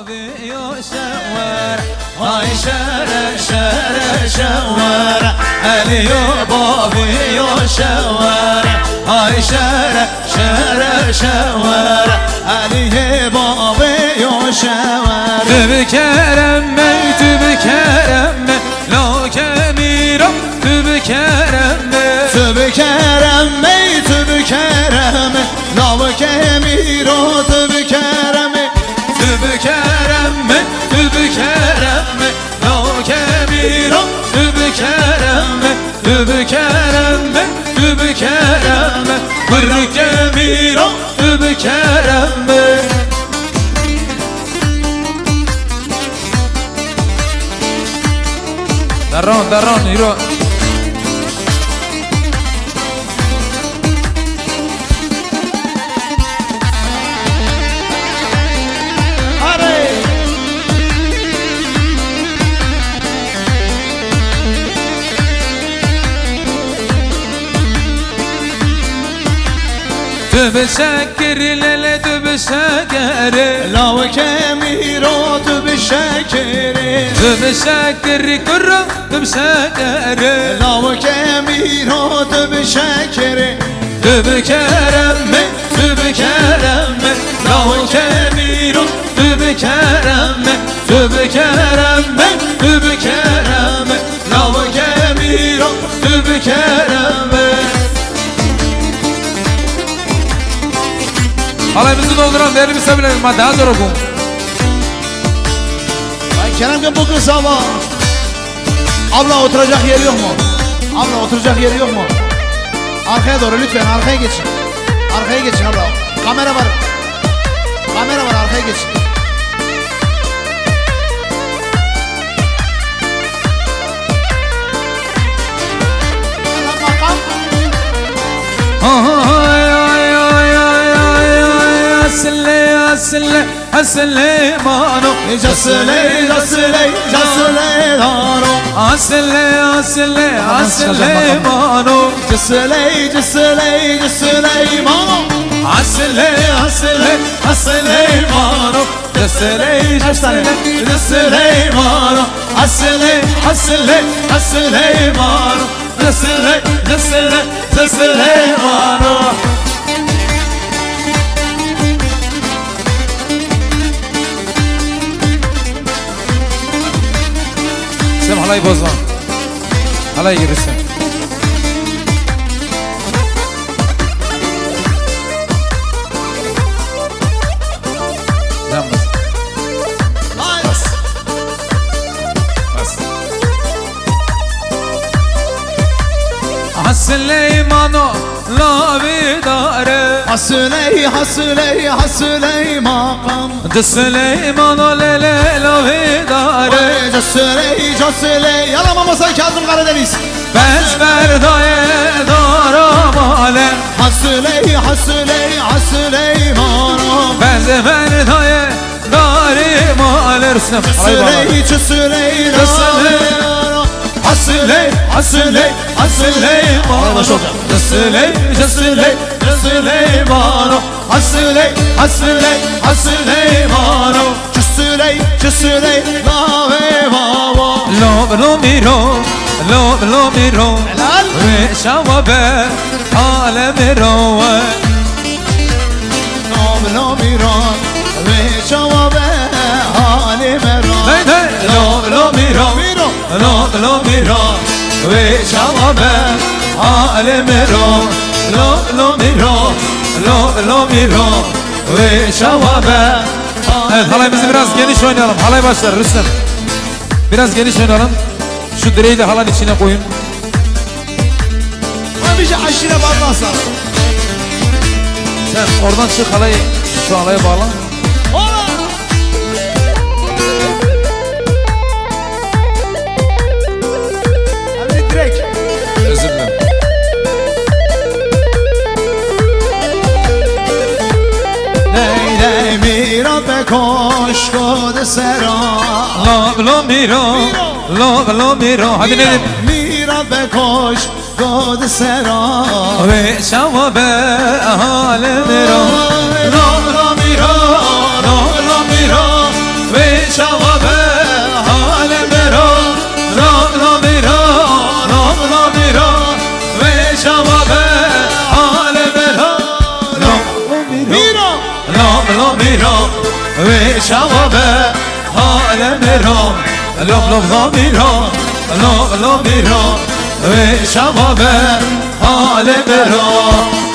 بابي يشور هاي شارع شارع شوارع علي بابي يشور هاي شارع شارع شوارع علي بابي يشور تبكرم تبكرم لا كميرم تبكرم تبكرم تبكرم لا كميرو تبكرم تبكرم تبكرم لا كميرو تبكرم تبكرم تبكرم بر كميرو تبكرم درون يروح تبشكر ليلة تبشكر لا كميرو تبشكر تبشكر كرة تبشكر لا كميرو تبشكر تبكرم تبكرم لا كميرو تبكرم تبكرم تبكرم لا كميرو تبكرم Halayımızı dolduran değerli misafirlerim, daha zor okun. Ay Kerem'cim bu kız ama abla oturacak yeri yok mu? Abla oturacak yeri yok mu? Arkaya doğru lütfen, arkaya geçin. Arkaya geçin abla. Kamera var. Kamera var, arkaya geçin. Süleyman'ı Süleyman'ı Süleyman'ı Süleyman'ı Süleyman'ı Sen halayı bozma. Halay girirsin. Can bas. Bas. Bas. Süleyman'ı la vidare Süleyman Süleyman'ı lele la vidare Yalama masayı Kazım Karadeniz. Bez verdaye daramale Süleyman Bez verdaye darimale Lo miro ve şavabe alem Lo miro ve şavabe alem Lo miro ve şavabe. Evet, halayımızı biraz geniş oynayalım. Halay başlar Rüstem. Biraz geniş oynayalım. Şu direği de halanın içine koyun. Bir şey aşırı bağlarsa. Sen oradan çık, halayı şu halaya bağla. Hadi direkt. Özür dilerim. Neyle mirabe koş kod sera. Lo miro. Hadi ne dedim? Mirabe koş kod sera. Ve şavabe alem Lo miro. ve şavabe hale bero Ramla bero Ramla bero Ve şavabe hale bero Ramla bero Ve şavabe hale bero Ramla bero Ramla bero Ve şavabe hale bero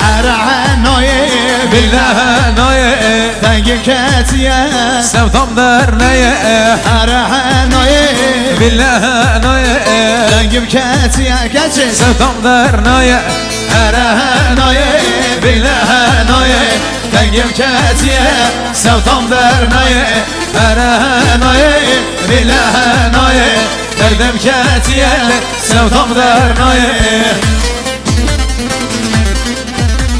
Erhanoye Billahanoye Dengim ketiye Sevdam derneye Erhanoye Billahanoye Dengim ketiye Geçin Sevdam derneye Erhanoye Billahanoye Dengim ketiye Sevdam derneye Erhanoye Billahanoye Derdem ketiye Sevdam derneye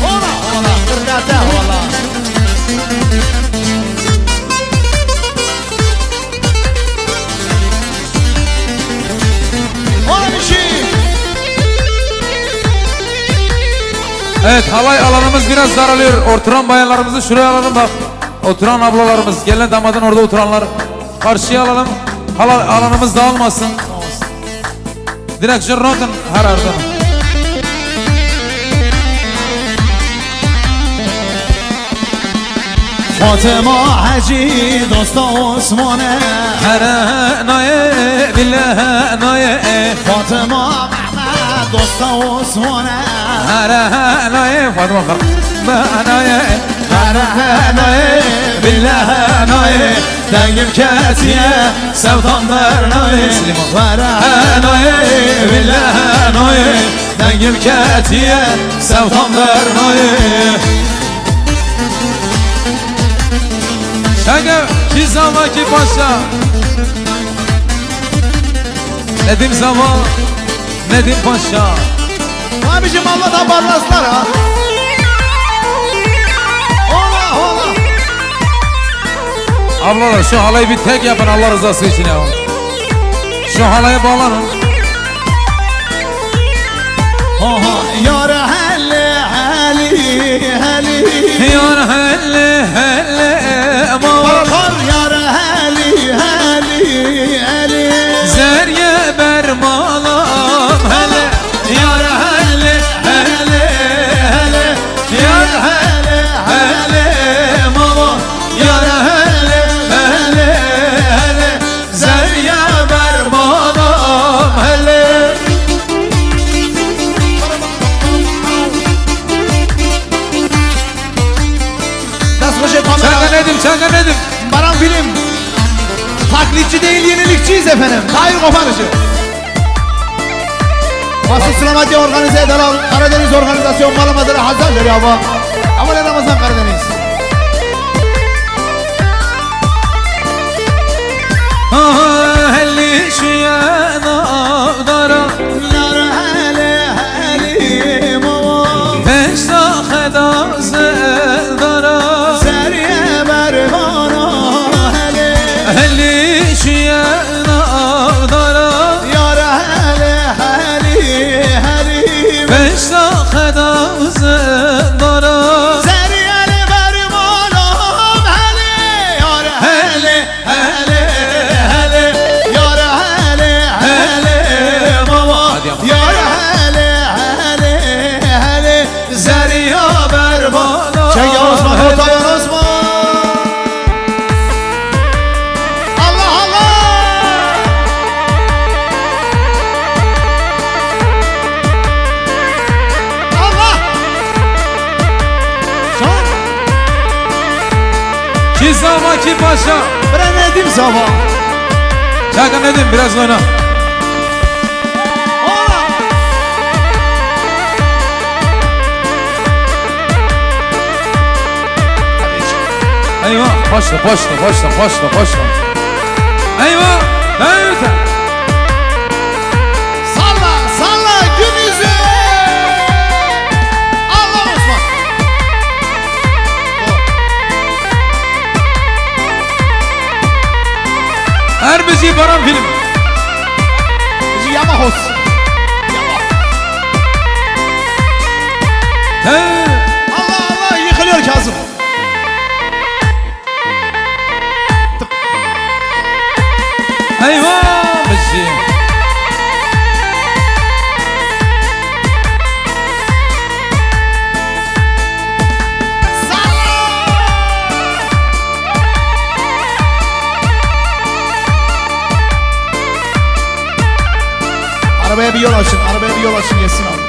Ola kırgata ola Ola bir şey Evet halay alanımız biraz daralıyor. Oturan bayanlarımızı şuraya alalım bak. Oturan ablalarımız, gelen damadın orada oturanlar karşıya alalım. Halay alanımız dağılmasın. Direksiyon rotan her arada. Fatıma Hacı dosta Osman'e Heranaye billahanaye Fatıma Mehmet dosta Osman'e Heranaye Fatıma Mehanaye Erhanoye billahanaye Dengim ketiye sevdam dernaye Heranaye billahanaye Dengim ketiye sevdam dernaye Şenge ki zaman ki paşa Nedim zaman Nedim paşa Abicim Allah da barlaslar ha Ola ola Ablalar şu halayı bir tek yapın Allah rızası için ya Şu halaya bağlanın Yar heli heli heli Yar hele hele Bakar yar heli heli heli Zerye bermalam hele Yar hele hele hele Yar hele hele mama Yar hele hele hele Zerye bermalam hele Nasıl hoca kamera Çanga nedim Baran film Taklitçi değil yenilikçiyiz efendim Hayır koparıcı Basın Sulamadya organize eden Karadeniz Organizasyon Malamaları Hazardır ya bu Ama Ramazan Karadeniz Helli şu yana dara Nar hele hele mama Peştah edası dara Seriye bermana hele Helli şu yana dara Yar hele hele hele Peştah edası dara Seriyeli bermanam hele Yar hele hele hele Yar hele hele mama Yar hele hele hele Zeriya berbana Çek ya Osman Kurtayan Osman Allah Allah Allah Şan Ki zaman ki paşa Ben Nedim sabah Çanga nedim biraz oyna Ona Eyvah başla Eyvah evet Salla salla gün yüzü Allah Osman Erbici Baran film Bizi Yamahos He Allah Allah yıkılıyor Kazım Eyvah beşi. Arabaya bir yol açın, arabaya bir yol açın geçsin abi.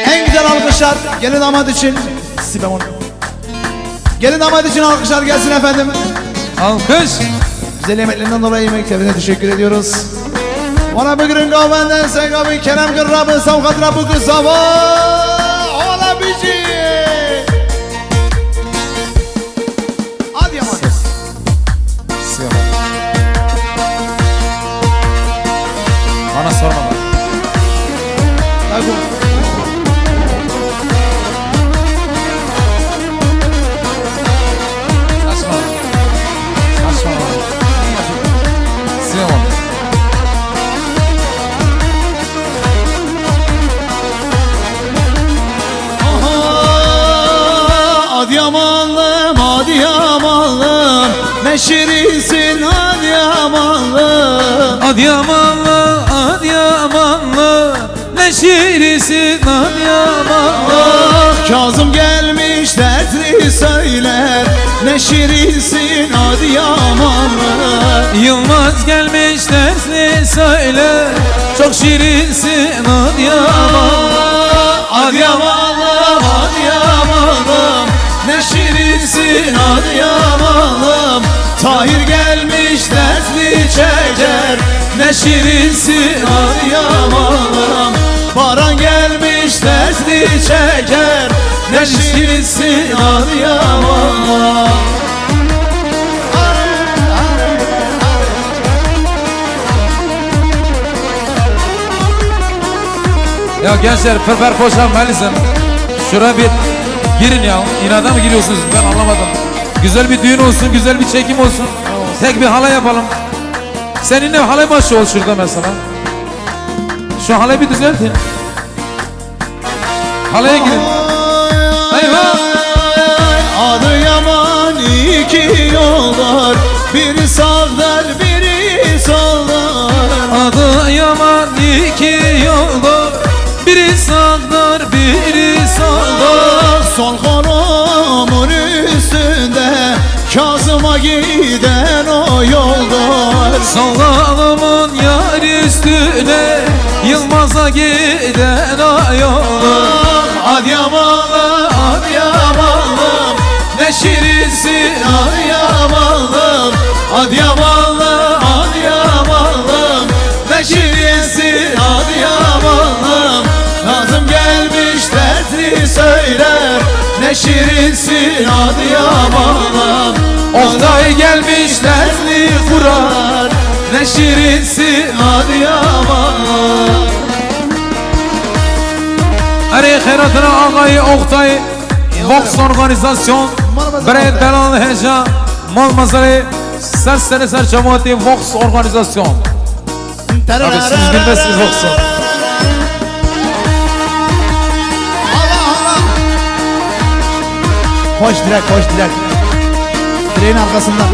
En güzel alkışlar gelin damat için. Sibemon. Gelin damat için alkışlar gelsin efendim. Alkış. Güzel yemeklerinden dolayı yemek tebine teşekkür ediyoruz. Bana bugün kahvenden sen kahve Kerem Gırrabı Savkat Rabı Kızava. Ola bici. Hadi yaman. Siyama. Bana sorma lan. Hadi bu. Saçma. Saçma. Siyama. Adıyamanlım, Adıyamanlım, ne şirinsin Adıyamanlım. Adıyamanlı, Adıyamanlı, ne şiirisin Adıyamanlı. Kazım gelmiş dertli söyler, ne şirinsin Adıyamanlım. Yılmaz gelmiş dersli söyle, çok şirinsin Adıyamanlı. Adıyamanlım, Adıyamanlım, ne şirinsin Adıyamanlım. Tahir gelmiş dertli çeker, ne şirinsin Adıyamanlım. Baran gelmiş dertli çeker, ne şirinsin Adıyamanlım. Ya gençler pırpır koşamayalısın. Şuraya bir girin ya. İnada mı giriyorsunuz? Ben anlamadım. Güzel bir düğün olsun, güzel bir çekim olsun. Tek bir halay yapalım. Seninle halay başı ol şurada mesela. Şu halayı bir düzeltin. Halaya girin. Eyvah! Adıyaman iki yollar, biri sağlar biri sollar. Adıyaman iki yolda, biri sağlar biri solda. Sol kolumun üstünde Kazım'a giden o yollar. Sol alımın yar üstüne, Yılmaz'a giden o yolda. Adıyamanlı, Adıyamanlım, ne şirinsin Adıyamanlım. Adıyamanlı, Adıyamanlım, ne şirinsin Adıyamanlım. Kazım gelmiş dertli söyler, ne şirinsin Adıyamanlım. Oktay gelmiş dertli kurar, ne şirinsin Adıyamanlım. Araya khairatına ağayı Oktay, Vox Organizasyon, Bre Delal Heja, Mal Mazarı, Serseri Ser Cemaati Vox Organizasyon. Tabii siz bilmezsiniz Vox'u. Koş direk, koş direk. Direğin arkasından.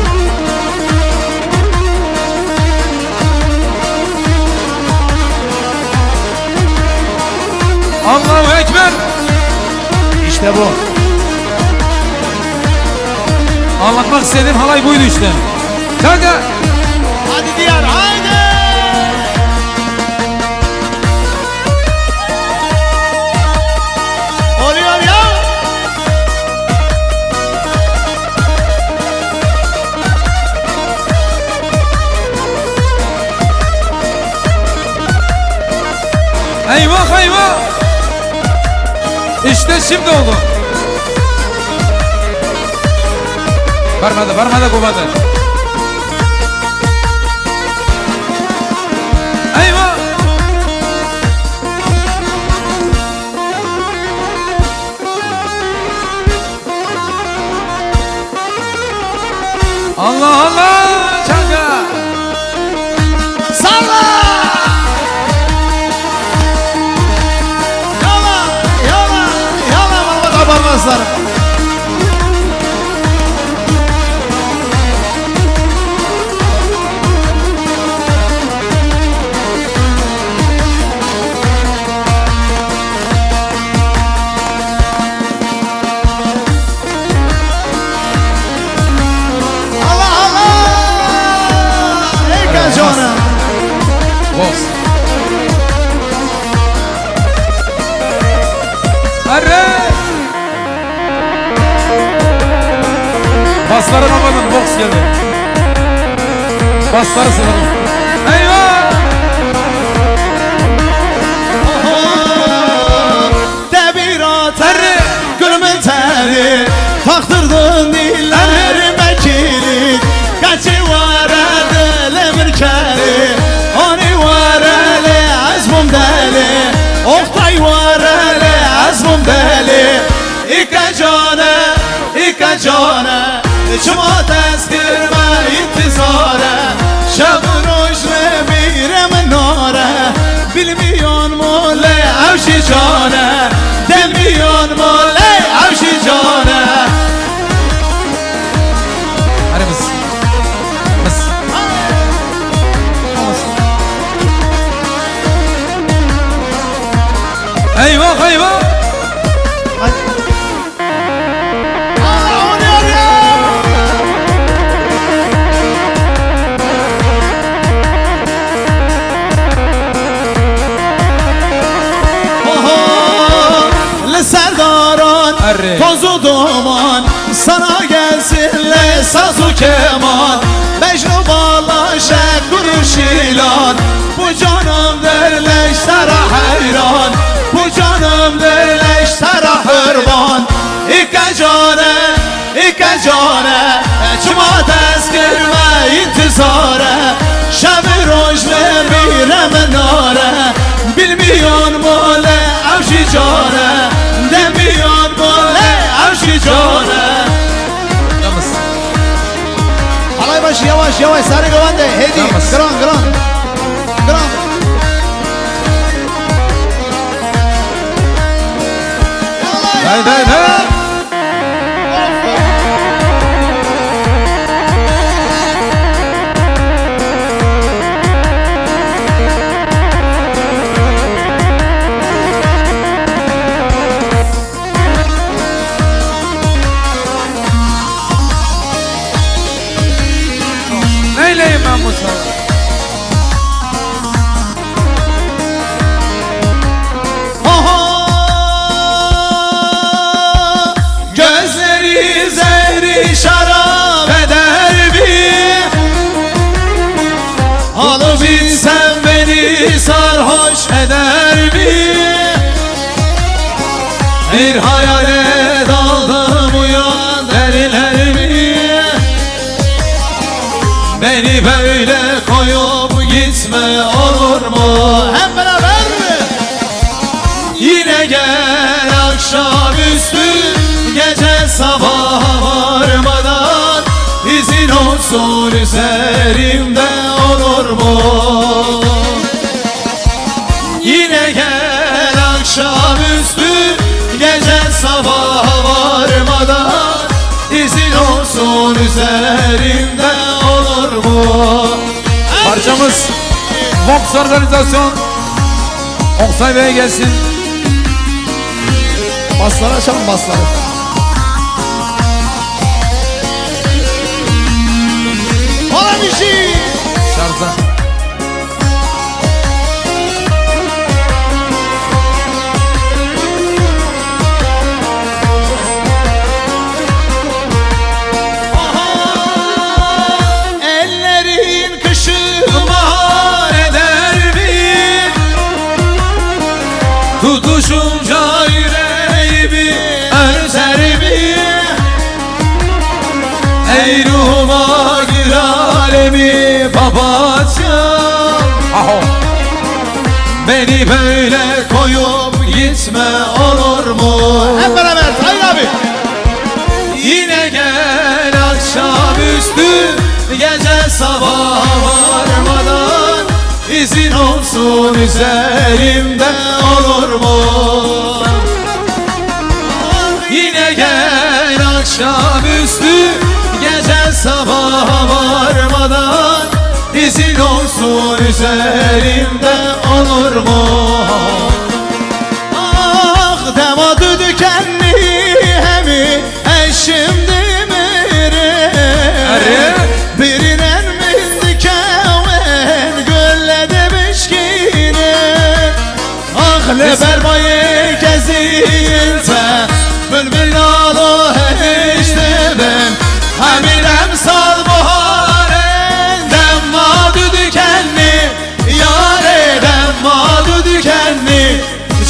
Allahu Ekber. İşte bu. Anlatmak istediğim halay buydu işte. Kanka. Hadi diğer, haydi. Oluyor ya. Eyvah eyvah. İşte şimdi oldu. Varmadı kumadı. Eyvah. Allah Allah. Çanga. Salla. Tamam. aslanım. Allah Allah! Ey canım. Box. Arre! Basları almadın, box geldi. Basları sınırlı. Eyvah! Debirat Arre! gülümün teri taktırdın dillerime kilit. Kaçı var elimin keri, onu var eli azmım deli. Oktay var eli azmım deli. İka cane Çuma tezkirme intizare Şabır ojle mirem nare Bilmiyon mu le avşi cane Demiyon mu le avşi cane Hadi mıs. Mıs. Eyvah eyvah! Serdaran Arre. tozu duman sana gelsinle sazu keman Mecnun bağlaşa kuruş ilan bu canım derleş sara hayran bu canım derleş sara hırman İka cane çuma tezkirme intizare şebi rojle mirem nare bilmiyon mu le avşi cane demiyon mu le avşi cane Yalnız. Alay başı yavaş yavaş sarı gövende hedi Yalnız. gran Haydi haydi! Neyleyim ben bu sana? Gözleri zehri şarap eder mi? Alıp insan beni sarhoş eder mi? Bir hayale daldım uyan deriler mi? Beni böyle koyup gitme olur mu? Hep beraber yine gel akşamüstü gece sabaha varmadan izin olsun üzerimde olur mu? Yine gel akşamüstü gece sabaha varmadan izin olsun üzerimde olur mu? Parçamız Vox Organizasyon Oksay Bey gelsin. Basları açalım basları. Olan işi. Şarjda. Ellerin kışı bahar eder mi? Tutuşunca Yüreğimi örter mi? Ey ruhuma gir alemi papatya aho. Beni böyle koyup gitme olur mu? Hep beraber Sayın abi. Yine gel akşamüstü gece sabaha varmadan izin olsun üzerimde olur mu? Yine olsun üzerimde olur mu? Ah demadı dikenli hemi eşim demiri birinen min dikeven gölle demişkini. Ah leber bayı gezinse bülbül nalı işte ben hemirem sal baharen demadı dikenli yare demadı dikenli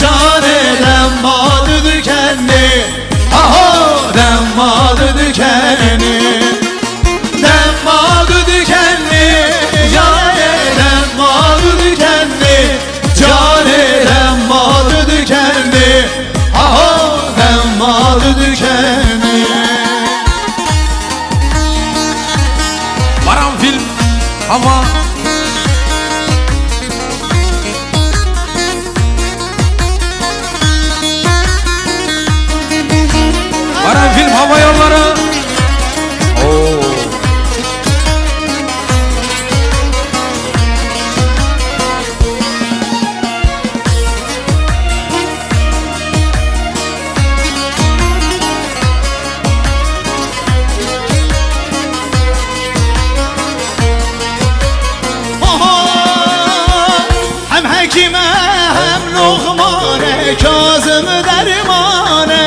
cane demadı dikenli aho demadı dikenli demadı dikenli yare demadı dikenli cane demadı dikenli aho demadı dikenli. Baran film ama Baran film hava yolları. Oo. Hem hekime hem lokmane Kazım dermane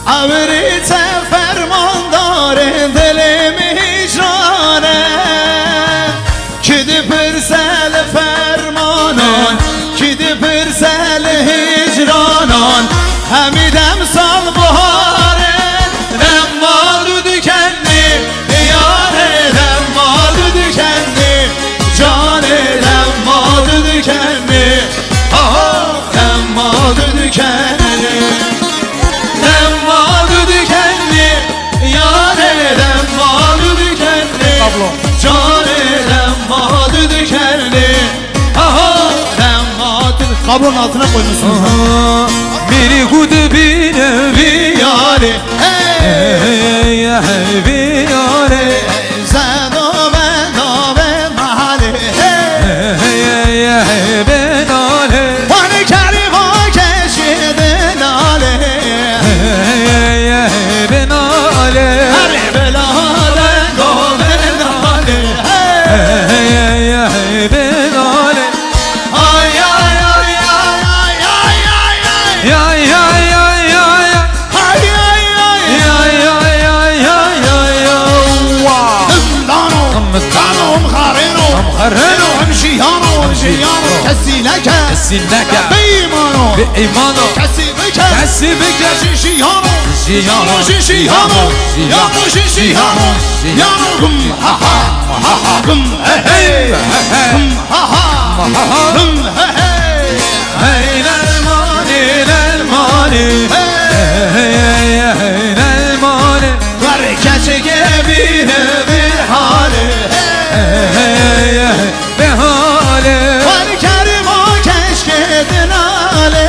Avrite fermandare dilimi hicrane Kidi pirsel fermanan Kidi pirsel hicranan Hamidem sal baharen Demmadı dikenli yare demmadı dikenli cane demmadı dikenli aha demmadı dikenli demmadı dikenli yare demmadı dikenli Kablo. cane demmadı dikenli aha demmadı kablonun altına koymuşsunuz Biri kutbine bir yare hey bir yare zado ben mahalle ben ale Bana kariba keşfedin ale ben ale Her beladen go ben ale ben ale Ay ay ay ay ay ay ay ya ya ya ya ya Ay ay ay ya ya ya ya ya wow Dano mkhareno مخرنو Mşiyano Kessi leke سنك Beymano بإيمانه Kessi beke كسي بك Şişiyano Şişiyano Şişiyano Yano şişiyano Yano gum ha ha Gum he hey Gum ha ha Gum he hey هين الماني الماني هين الماني Var keçe gibi bir hali بهالي Var kerim o keşke dinale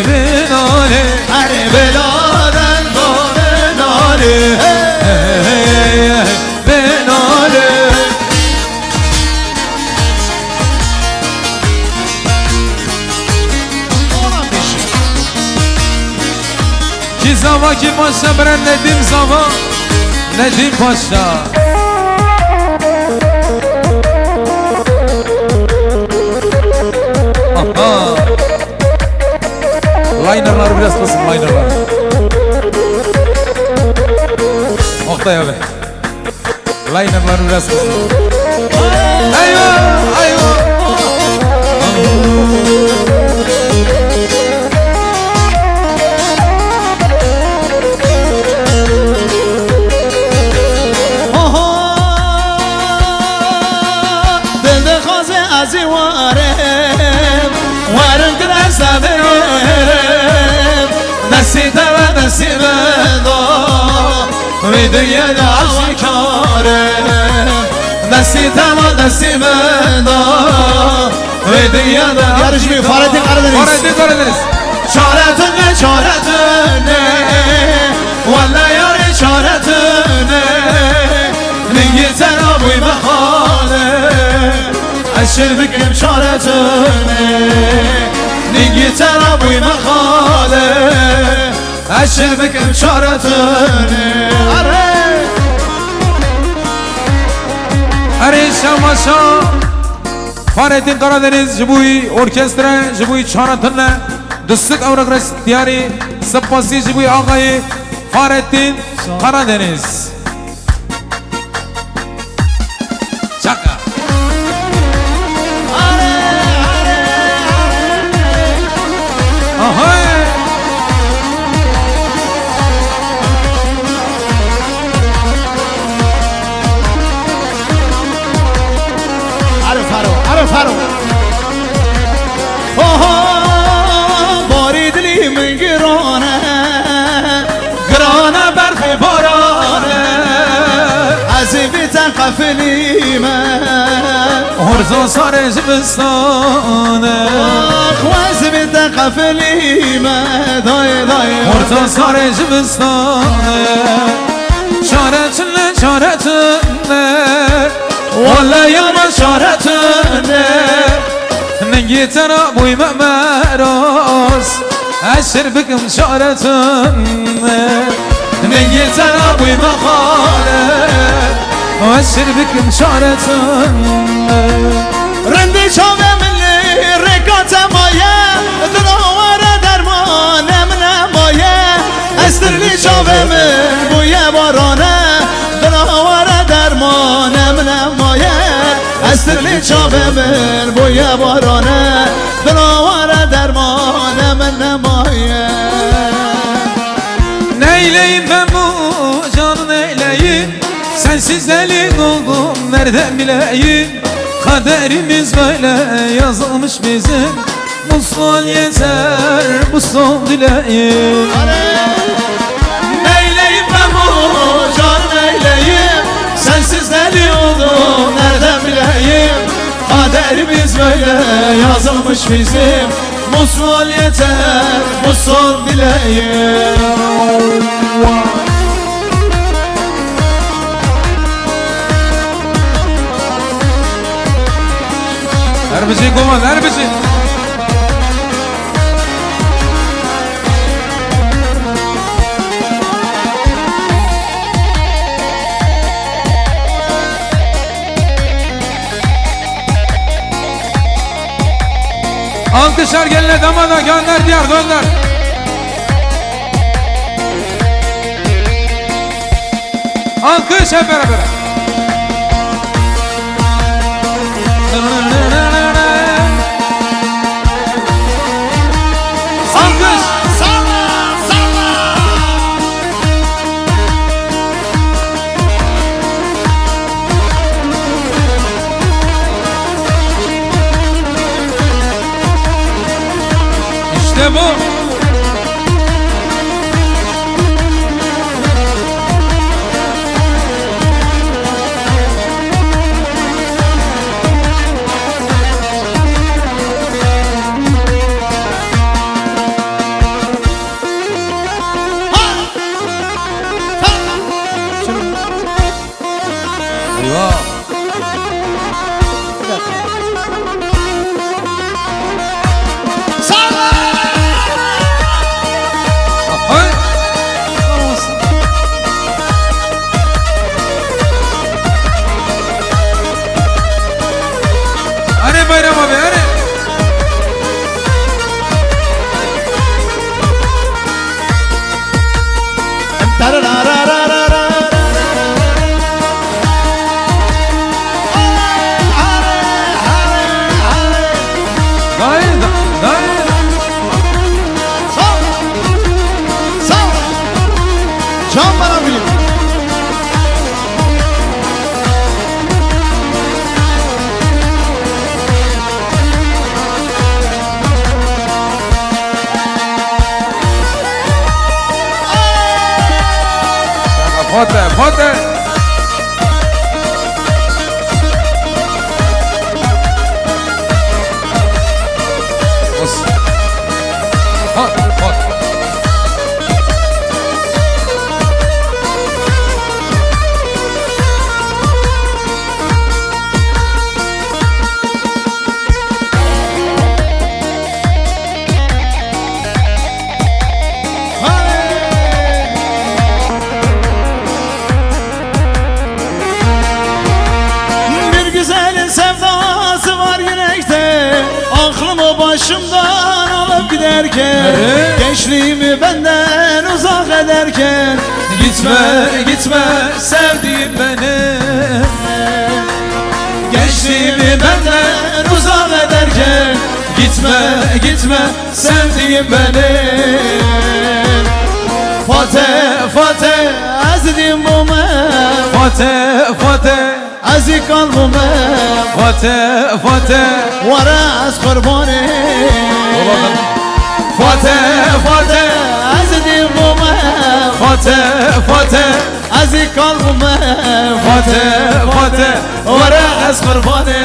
بنالي Her beladan doğan ali بنالي Ki zava ki paşa bre Nedim zava Nedim paşa Aha Liner'lar biraz kısın liner'lar Oktay abi Liner'lar biraz kısın Eyvah eyvah Azı varım Varım kırar severim Neside ve nesibe da Ve dünyada aşikarım Neside ve nesibe da Ve dünyada yarışmıyor Fahrettin Karadeniz Fahrettin Karadeniz Çaretine çaretine Valla yâri çaretine Niyeten abime أشر بكم شارتني نيجي ترى بوي مخالي أشر بكم شارتني Arı Şamaşa Fahrettin Karadeniz Jibuyi Orkestra Jibuyi Çanatınla Dıstık Avrakres Diyari Sıppasi Jibuyi Ağayı Fahrettin Karadeniz Çaka Ahoy فارو بارید لی من گرانه برف بارانه از بیتن قفلی من Horza sare zibistane خواز بیتن قفلی من دای Horza sare zibistane Çaretinle çaretinle Vallahi yana şaretine Nengi tera buy memeros Eşir bikim şaretine Nengi tera buy mekale Eşir bikim şaretine رندی چاوه ملی رکات مایه دنواره درمانه من مایه استرلی چاوه من بویه بارانه دنواره درمانه من مایه استرلی چاوه من بویه بارانه دنواره درمانه من مایه Neyleyim ben bu canı neyleyim Sensiz deli oldum nereden bileyim Kaderimiz böyle yazılmış bizim Bu son yeter bu son dileğim Neyleyim ben bu can neyleyim Sensiz deli oldum nereden bileyim Kaderimiz böyle yazılmış bizim Bu son yeter bu son dileğim Erbici koman erbici Alkışlar geline damada gönder diğer gönder Alkış hep beraber Alkış İşte bu Eyvah Ay. Hadi Bayram abi hadi Dayı dayı Can bana bilim Fote fote Hot hot başımdan alıp giderken Evet. gençliğimi benden uzak ederken Gitme gitme sevdiğim benim. gençliğimi benden uzak ederken Gitme gitme sevdiğim benim. Fatih Fatih azdim bu men Fatih Fatih azik kalbime Fatih Fatih varaz kurbanı Fatih Fatih azdim bu men Fatih Fatih azik kalbime Fatih Fatih varaz kurbanı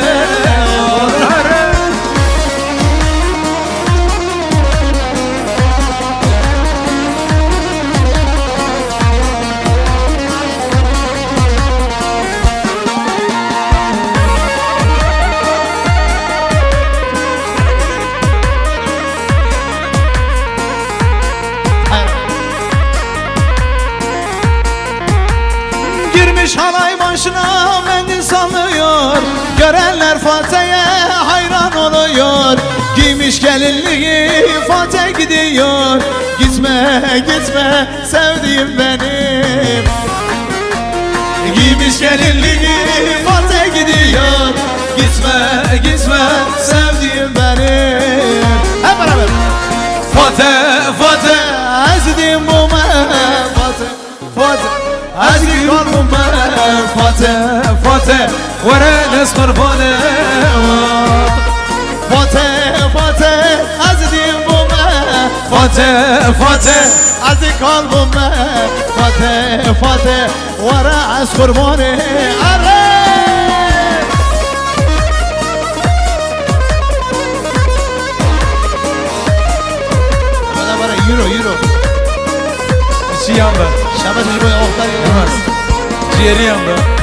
Girmiş halay başına mendil sallıyor Görenler Fatih'e hayran oluyor Giymiş gelinliği Fatih gidiyor Gitme gitme sevdiğim benim Giymiş gelinliği Fatih gidiyor Gitme gitme sevdiğim benim Hep beraber Fatih Fatih Azdim bu men Fatih Fatih Azdim bu men Fatih Fatih ورا قربانه Fatih Fatih azdim bu men Fatih Fatih Aziz kalbime Fatih Fatih Vara az kurbanı Arre Bana bana euro İçi yandı. Şabat bu oktar Yemez. Ciğeri yandı.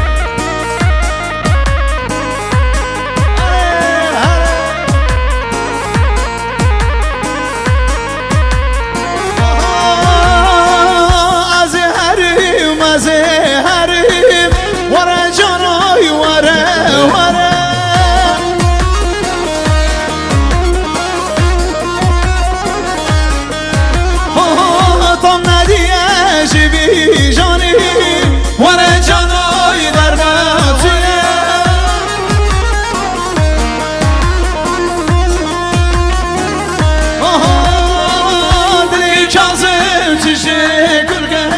Azherim Vara canoy vara Tam nadiye jibi jani Vara canoy darbatüye Dili kazım çişi kırgın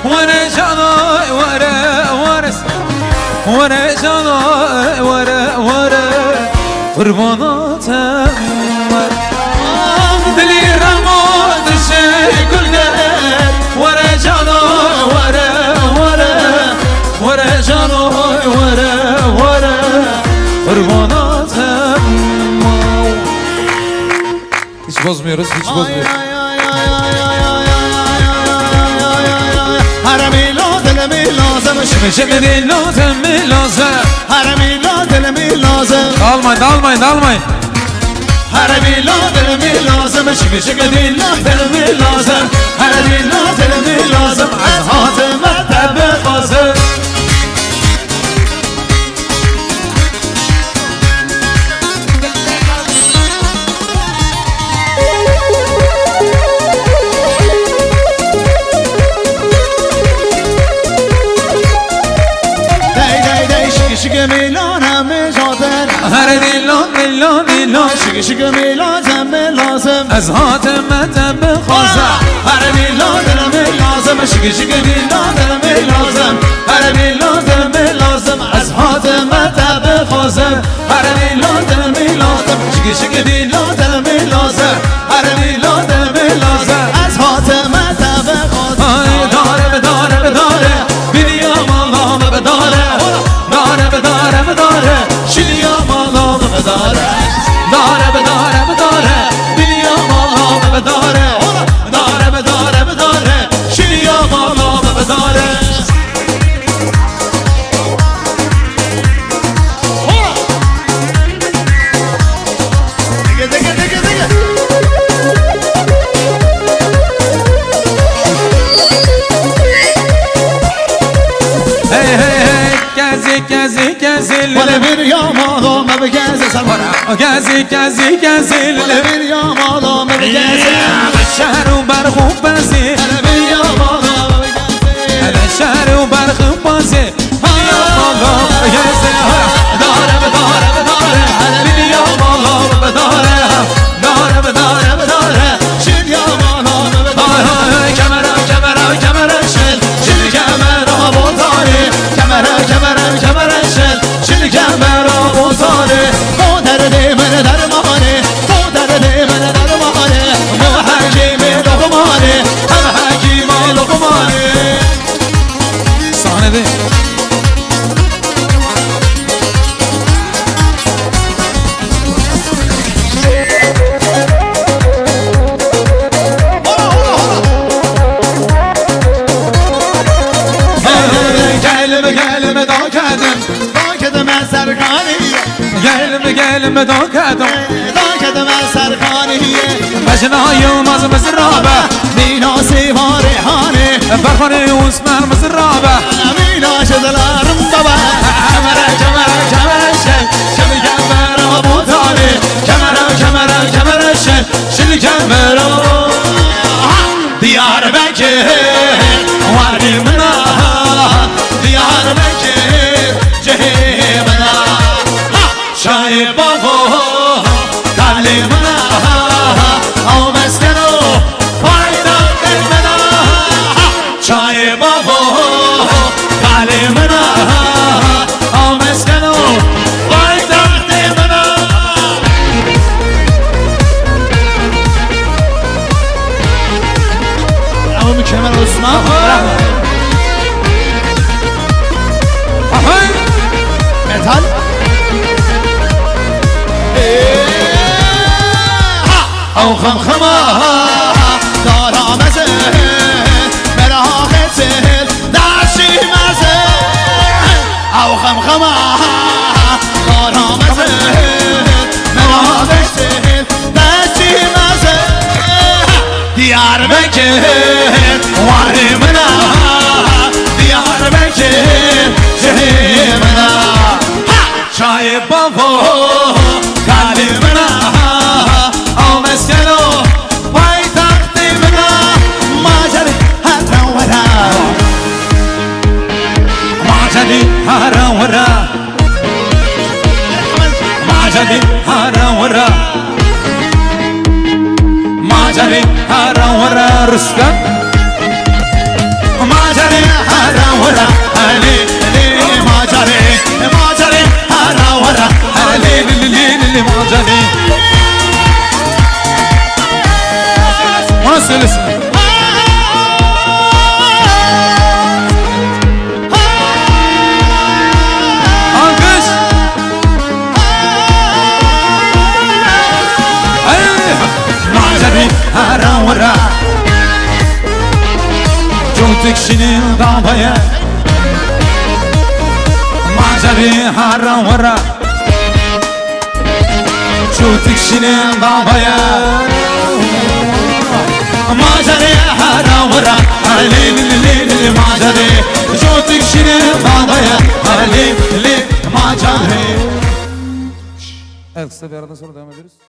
ورا جاناي ورا ورس ورا جاناي ورا ورا قرباناتم دلی رماد شکل گرد ورا جاناي ورا ورا ورا جاناي ورا ورا قرباناتم hiç bozmuyoruz, hiç bozmuyoruz. Harami lo dilimi lazım Şimdi değil lazım lazım. Harami lo dilimi lazım Dalmayın, dalmayın, dalmayın. Harami lo dilimi lazım Şıkı değil lo dilimi lazım Harami lo dilimi lazım Az hatıma tabi lazım Şıkı milana mecaden Her dilon dilon dilon. Şıkı milana me lazım Az hatıma tabi Khaza Harami lo dilimi lazım Şıkı dilimi lazım Harami lo dilimi lazım Az hatıma tabi lazım Harami lo dilimi lazım Şıkı dilimi lazım Harami lo dilimi lazım Az hatıma tabi lazım Ay dare dare dare. Biliyorum Allah'ım dare. Dare dare dare. Şiliyam Allah'ım dare Dare dare dare. Biliyorum Allah'ım dare. Dare dare dare. Şiliyam Allah'ım dare Dege dege dege گزی گزی گزی bir yamalım bir gezem شهر و برخوب بازی bir yamalım bir gezem شهر و برخوب بازی یا بالا گزی داره داره داره یا بالا داره داره داره داره bir yamalım bir gezem کمره کمره کمره شل شل کمره بوتاری کمره کمره کمره شل شل کمره بوتاری bu derdimin dermanı bu derdimin dermanı bu hakimi lokmani hem hakimi lokmani sahnede gelme gelme daha kadım Dank edemez serkaniye gelme gelme daha kadım Dank edemez serkaniye Mecna Yılmaz mızrabe Minası var ihane Ferhani Osman mızrabe Amin aşıdılarım baba Kemere kemere kemere şel Şel kemere bu tali Kemere kemere kemere şel Şel kemere Diyarbakır Varimna Diyarbakır Cehimna Şahip babo Kalimna O meskeno Fayda etmena Şahip babo Kalimna O meskeno Fayda etmena Ama mükemmel Osman Ahey Metal Au kham Darameze Merahetse Daşimeze Av khamkhama Darameze Merahetse Daşimeze Diyarbakır Varimna Diyarbakır Cehimna Şahip babo Kalimna O meskeno Paytaktimna Maceri hatta vara Macadi hara vara Macadi hara vara Macadi hara vara Rüstem Macadi hara vara Ali Ali Macadi Macadi hara vara Ali li Macadi Ona söylesin Alkış Macadi hara vara Çok kişinin davaya Macadi hara vara Çok kişinin davaya Macadi hara vara Ali li Macadi Çok kişinin davaya Ali li Macadi Evet kısa bir aradan sonra devam ediyoruz.